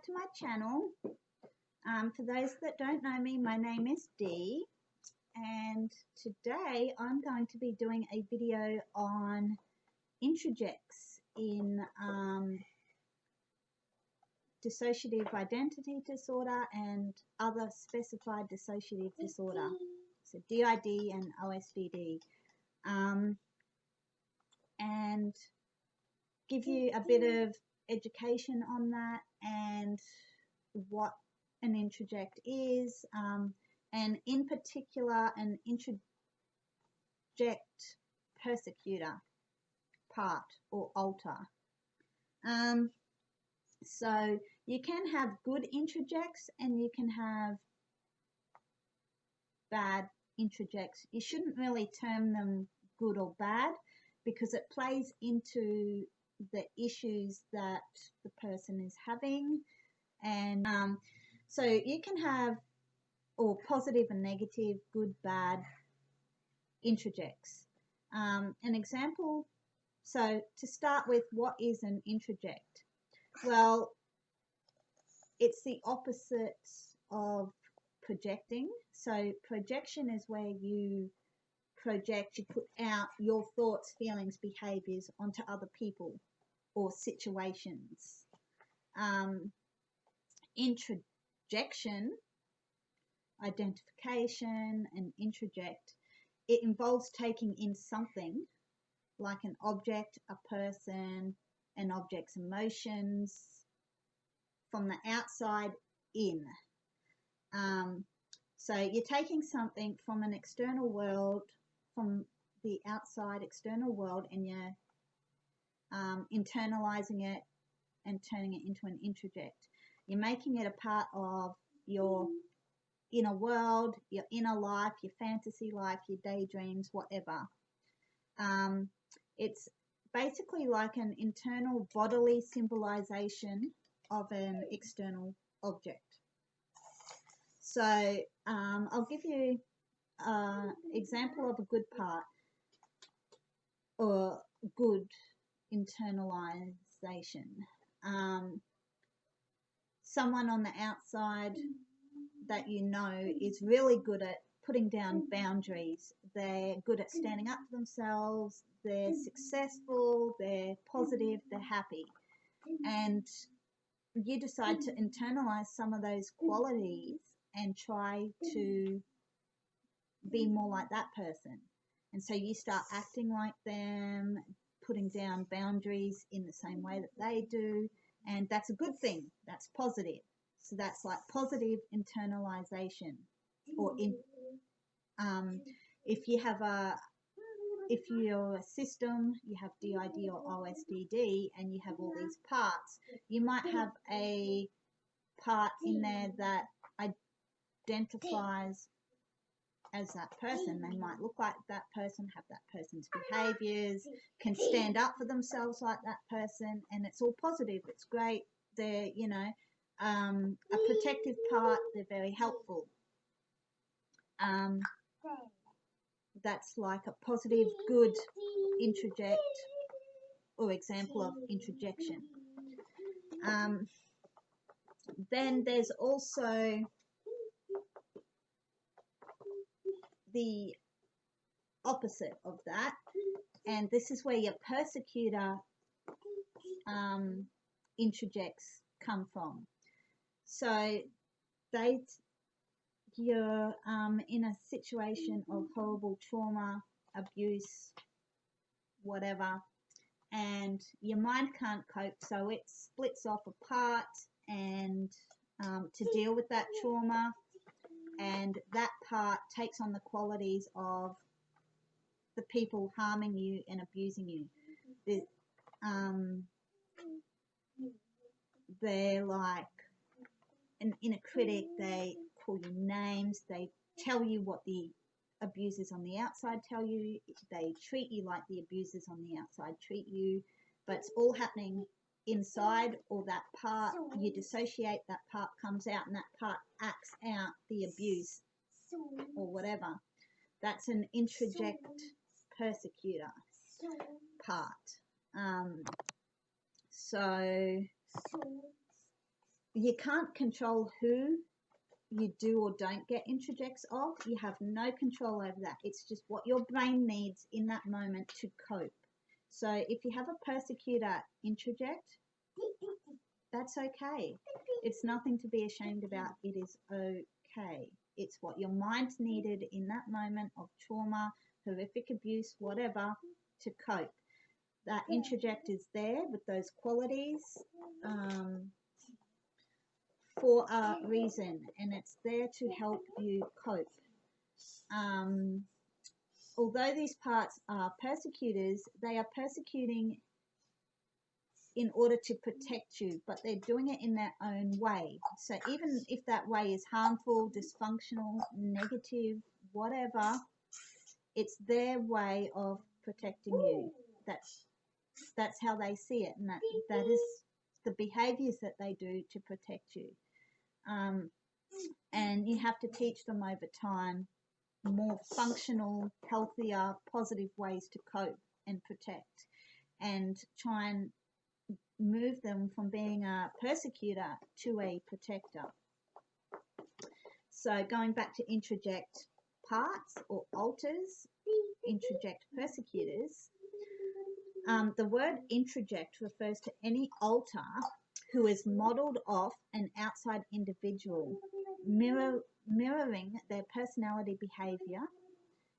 to my channel. For those that don't know me, my name is Dee, and today I'm going to be doing a video on introjects in dissociative identity disorder and other specified dissociative disorder, so DID and OSDD, and give you a bit of education on that and what an introject is, and in particular an introject persecutor part or alter. So you can have good introjects and you can have bad introjects. You shouldn't really term them good or bad because it plays into the issues that the person is having, and so you can have positive and negative, good, bad introjects. An example, so to start with, what is an introject? Well, it's the opposite of projecting. So projection is where you project, you put out your thoughts, feelings, behaviors onto other people or situations. Introjection, identification, and introject, it involves taking in something like an object, a person, an object's emotions from the outside in. So you're taking something from an external world, from the outside external world, and you're internalizing it and turning it into an introject. You're making it a part of your inner world, your inner life, your fantasy life, your daydreams, whatever. It's basically like an internal bodily symbolization of an external object. So I'll give you an example of a good part or good internalization. Someone on the outside that you know is really good at putting down boundaries. They're good at standing up for themselves, they're successful, they're positive, they're happy. And you decide to internalize some of those qualities and try to be more like that person. And so you start acting like them, putting down boundaries in the same way that they do, and that's a good thing. That's positive. So that's like positive internalization. Or if you're a system, you have DID or OSDD, and you have all these parts, you might have a part in there that identifies as that person. They might look like that person, have that person's behaviors, can stand up for themselves like that person, and it's all positive. It's great. They're, you know, a protective part. They're very helpful. That's like a positive, good introject or example of introjection. Then there's also the opposite of that, and this is where your persecutor introjects come from. So you're in a situation of horrible trauma, abuse, whatever, and your mind can't cope, so it splits off apart and to deal with that trauma, and that part takes on the qualities of the people harming you and abusing you. They're like an inner critic. They call you names. They tell you what the abusers on the outside tell you. They treat you like the abusers on the outside treat you, but it's all happening inside, or that part, you dissociate, that part comes out, and that part acts out the abuse or whatever. That's an introject persecutor part. So you can't control who you do or don't get introjects of. You have no control over that. It's just what your brain needs in that moment to cope. So if you have a persecutor introject, that's okay. It's nothing to be ashamed about. It is okay. It's what your mind needed in that moment of trauma, horrific abuse, whatever, to cope. That introject is there with those qualities for a reason, and it's there to help you cope. Although these parts are persecutors, they are persecuting in order to protect you, but they're doing it in their own way. So even if that way is harmful, dysfunctional, negative, whatever, it's their way of protecting you. That's how they see it, and that is the behaviors that they do to protect you. And you have to teach them over time more functional, healthier, positive ways to cope and protect, and try and move them from being a persecutor to a protector. So going back to introject parts or alters, introject persecutors, the word introject refers to any alter who is modelled off an outside individual, mirroring their personality behaviour,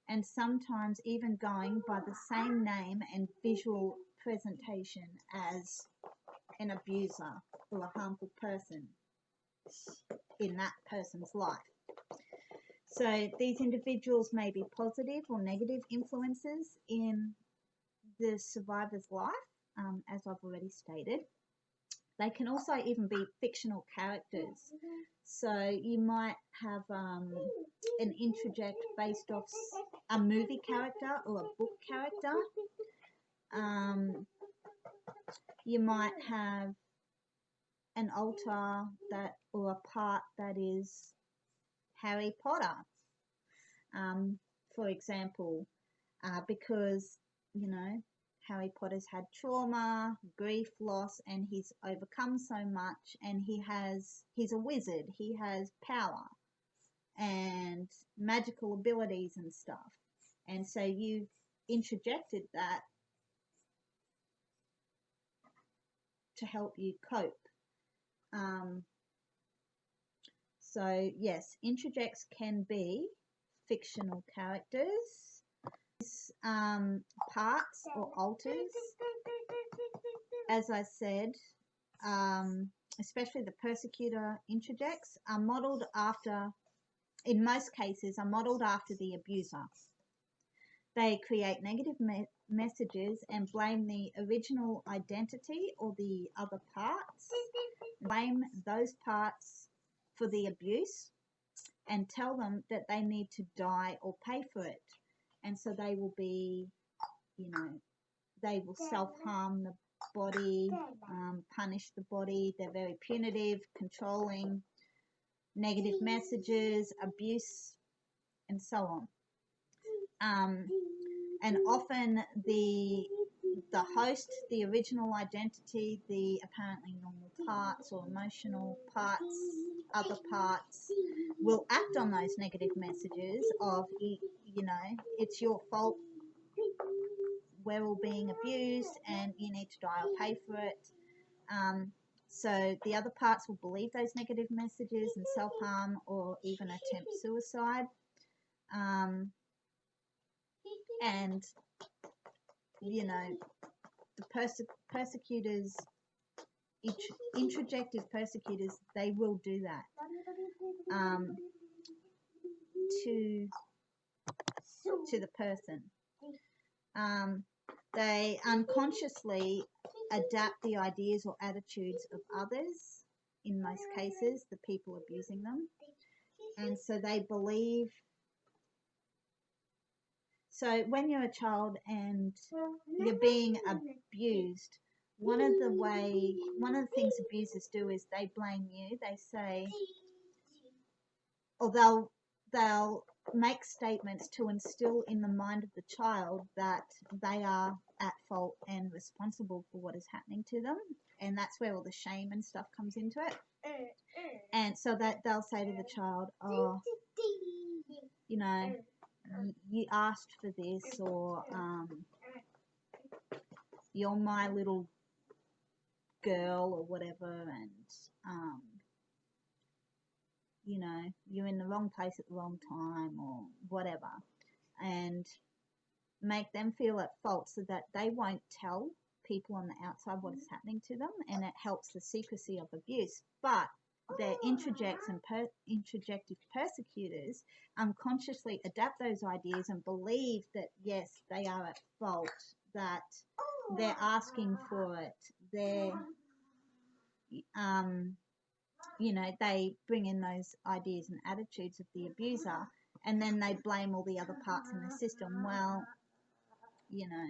and sometimes even going by the same name and visual presentation as an abuser or a harmful person in that person's life. So these individuals may be positive or negative influences in the survivor's life, as I've already stated. They can also even be fictional characters. So you might have an introject based off a movie character or a book character. You might have an alter that, or a part that is Harry Potter, for example, because, you know, Harry Potter's had trauma, grief, loss, and he's overcome so much, and he's a wizard. He has power and magical abilities and stuff. And so you've introjected that to help you cope. So yes, introjects can be fictional characters, parts or alters, as I said, especially the persecutor introjects, are modelled after, in most cases, are modelled after the abuser. They create negative messages and blame the original identity or the other parts, blame those parts for the abuse, and tell them that they need to die or pay for it. And so they will be, you know, they will self-harm the body, punish the body. They're very punitive, controlling, negative messages, abuse, and so on. And often the host, the original identity, the apparently normal parts or emotional parts, other parts, will act on those negative messages of, you know, it's your fault, we're all being abused and you need to die or pay for it. So the other parts will believe those negative messages and self-harm or even attempt suicide. And, you know, the persecutors, introjective persecutors, they will do that to the person. They unconsciously adapt the ideas or attitudes of others, in most cases, the people abusing them. And so they believe. So when you're a child and you're being abused, one of the things abusers do is they blame you. They say, or they'll make statements to instill in the mind of the child that they are at fault and responsible for what is happening to them. And that's where all the shame and stuff comes into it. And so that they'll say to the child, oh, you know, you asked for this, or you're my little girl, or whatever, and you know, you're in the wrong place at the wrong time, or whatever, and make them feel at fault so that they won't tell people on the outside what is happening to them, and it helps the secrecy of abuse. But their introjects and introjective persecutors unconsciously adapt those ideas and believe that, yes, they are at fault, that they're asking for it, they're you know, they bring in those ideas and attitudes of the abuser, and then they blame all the other parts in the system. Well, you know,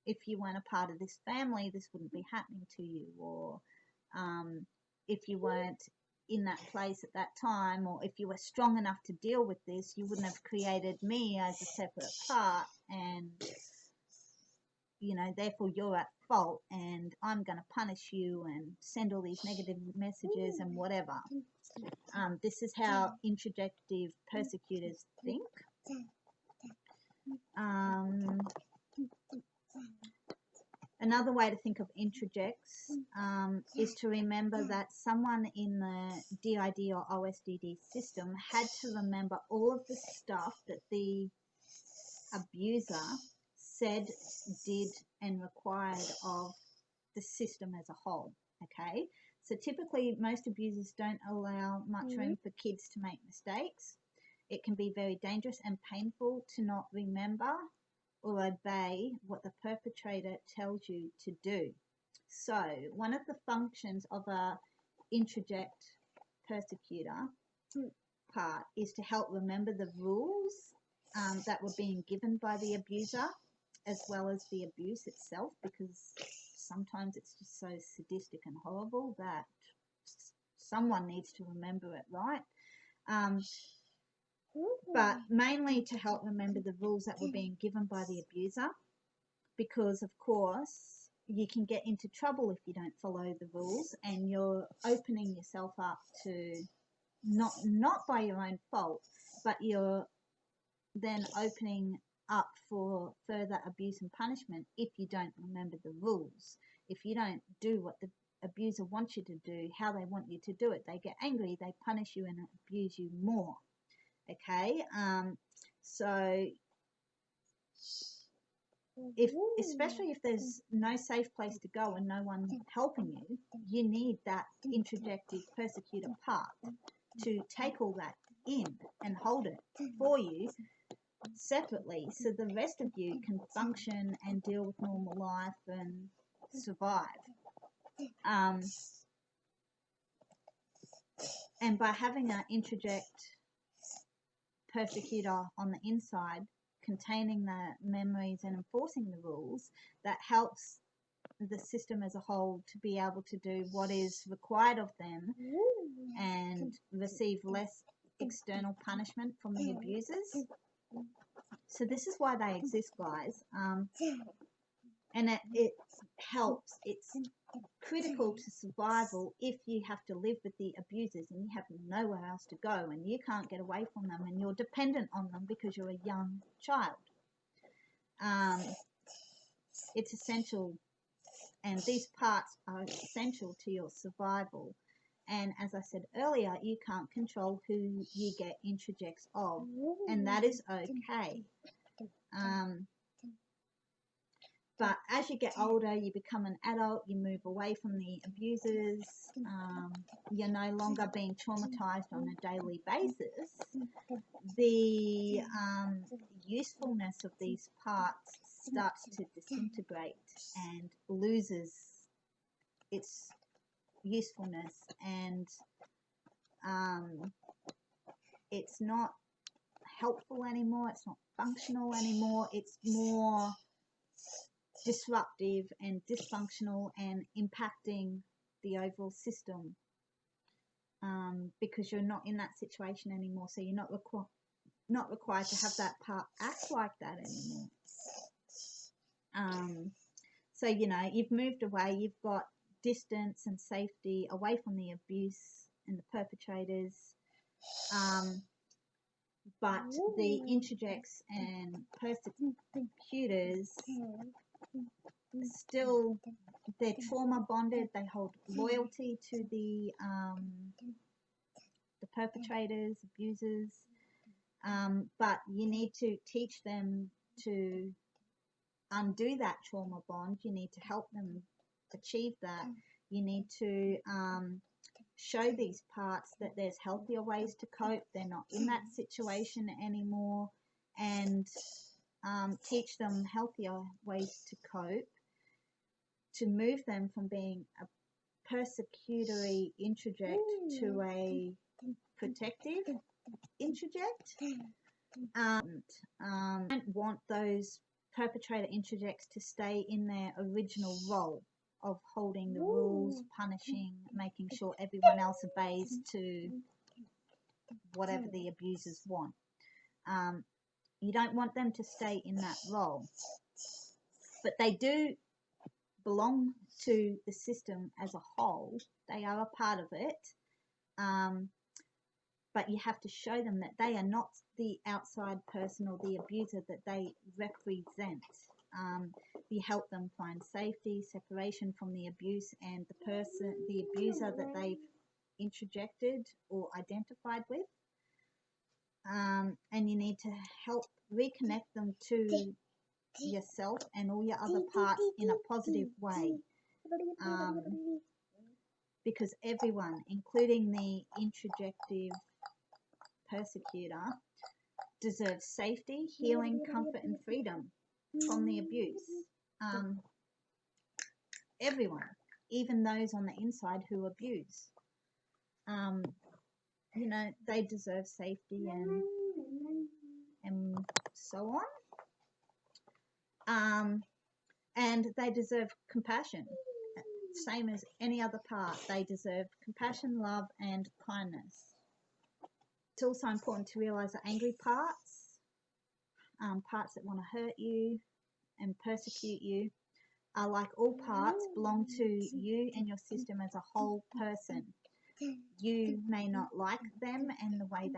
if you weren't a part of this family, this wouldn't be happening to you, or if you weren't in that place at that time, or if you were strong enough to deal with this, you wouldn't have created me as a separate part, and you know, therefore you're at fault, and I'm going to punish you and send all these negative messages and whatever. This is how introjective persecutors think. Another way to think of introjects is to remember that someone in the DID or OSDD system had to remember all of the stuff that the abuser said, did, and required of the system as a whole. Okay, so typically most abusers don't allow much room for kids to make mistakes. It can be very dangerous and painful to not remember or obey what the perpetrator tells you to do. So one of the functions of a introject persecutor part is to help remember the rules that were being given by the abuser, as well as the abuse itself, because sometimes it's just so sadistic and horrible that someone needs to remember it, right? But mainly to help remember the rules that were being given by the abuser, because of course you can get into trouble if you don't follow the rules, and you're opening yourself up to not by your own fault, but you're then opening up for further abuse and punishment if you don't remember the rules. If you don't do what the abuser wants you to do, how they want you to do it, they get angry, they punish you and abuse you more. Okay, so especially if there's no safe place to go and no one helping you, you need that introjective persecutor part to take all that in and hold it for you separately, so the rest of you can function and deal with normal life and survive. And by having an introject persecutor on the inside, containing the memories and enforcing the rules, that helps the system as a whole to be able to do what is required of them and receive less external punishment from the abusers. So this is why they exist, guys. And it helps. It's critical to survival if you have to live with the abusers and you have nowhere else to go and you can't get away from them and you're dependent on them because you're a young child. It's essential, and these parts are essential to your survival. And as I said earlier, you can't control who you get introjects of, and that is okay. But as you get older, you become an adult, you move away from the abusers, you're no longer being traumatized on a daily basis. The usefulness of these parts starts to disintegrate and loses its usefulness, and it's not helpful anymore, it's not functional anymore, it's more disruptive and dysfunctional and impacting the overall system, because you're not in that situation anymore, so you're not not required to have that part act like that anymore. So, you know, you've moved away, you've got distance and safety away from the abuse and the perpetrators. But the introjects and persecutors still, they're trauma bonded, they hold loyalty to the perpetrators, abusers, but you need to teach them to undo that trauma bond. You need to help them achieve that. You need to show these parts that there's healthier ways to cope. They're not in that situation anymore, and teach them healthier ways to cope, to move them from being a persecutory introject to a protective introject. I don't want those perpetrator introjects to stay in their original role of holding the rules, punishing, making sure everyone else obeys to whatever the abusers want. You don't want them to stay in that role. But they do belong to the system as a whole. They are a part of it. But you have to show them that they are not the outside person or the abuser that they represent. You help them find safety, separation from the abuse and the abuser that they've introjected or identified with. And you need to help reconnect them to yourself and all your other parts in a positive way. Because everyone, including the introjective persecutor, deserves safety, healing, comfort and freedom from the abuse. Everyone, even those on the inside who abuse. You know, they deserve safety and so on. And they deserve compassion, same as any other part. They deserve compassion, love and kindness. It's also important to realize that angry parts, parts that want to hurt you and persecute you, are like all parts, belong to you and your system as a whole person. You may not like them and the way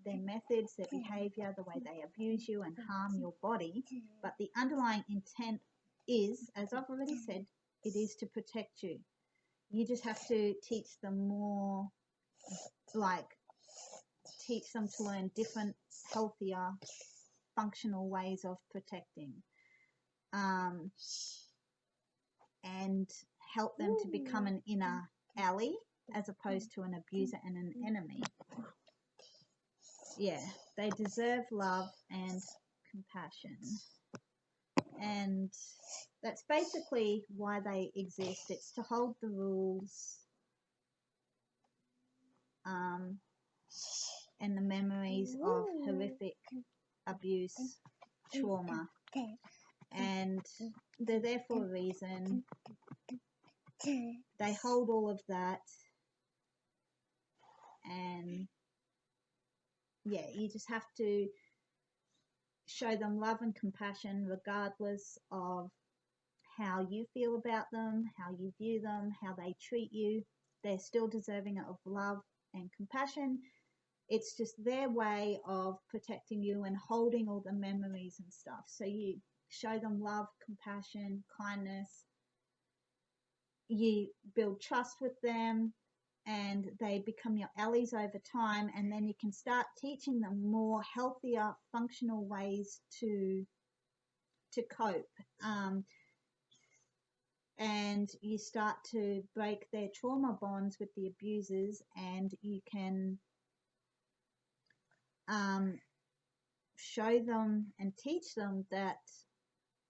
their methods, their behavior, the way they abuse you and harm your body, but the underlying intent is, as I've already said, it is to protect you. You just have to teach them more, teach them to learn different, healthier, functional ways of protecting, and help them to become an inner ally as opposed to an abuser and an enemy. Yeah, they deserve love and compassion. And that's basically why they exist. It's to hold the rules and the memories of horrific abuse, trauma. And they're there for a reason. They hold all of that. And yeah, you just have to show them love and compassion regardless of how you feel about them, how you view them, how they treat you. They're still deserving of love and compassion. It's just their way of protecting you and holding all the memories and stuff. So you show them love, compassion, kindness. You build trust with them and they become your allies over time, and then you can start teaching them more healthier, functional ways to cope. And you start to break their trauma bonds with the abusers, and you can show them and teach them that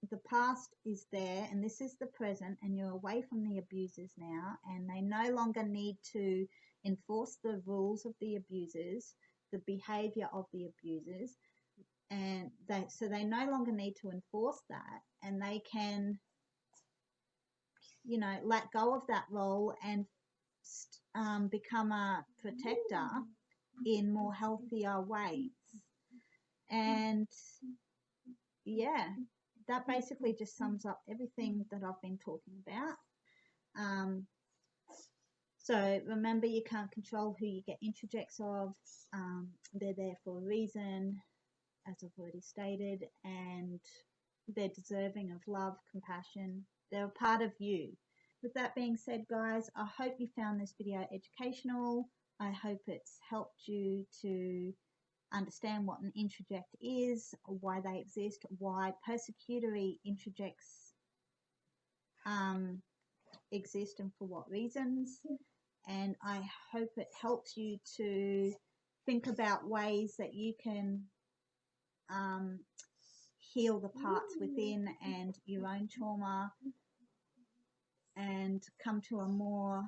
the past is there and this is the present, and you're away from the abusers now, and they no longer need to enforce the rules of the abusers, the behavior of the abusers, and so they no longer need to enforce that, and they can, you know, let go of that role and become a protector in more healthier ways. And yeah, that basically just sums up everything that I've been talking about. So remember, you can't control who you get introjects of. They're there for a reason, as I've already stated, and they're deserving of love, compassion. They're a part of you. With that being said, guys, I hope you found this video educational. I hope it's helped you to understand what an introject is, why they exist, why persecutory introjects exist and for what reasons. And I hope it helps you to think about ways that you can heal the parts within and your own trauma and come to a more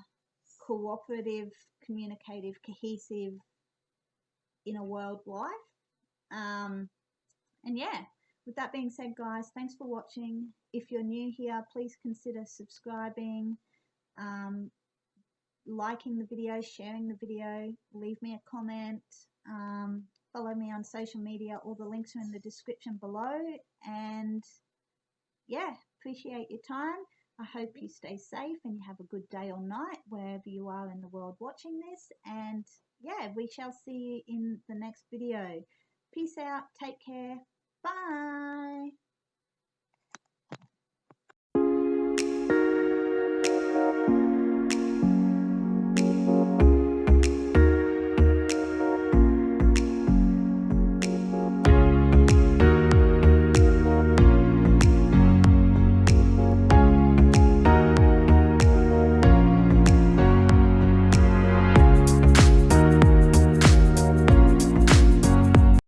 cooperative, communicative, cohesive inner world life. And yeah, with that being said, guys, thanks for watching. If you're new here, please consider subscribing, liking the video, sharing the video, leave me a comment, follow me on social media. All the links are in the description below. And yeah, appreciate your time. I hope you stay safe and you have a good day or night wherever you are in the world watching this. And yeah, we shall see you in the next video. Peace out. Take care. Bye.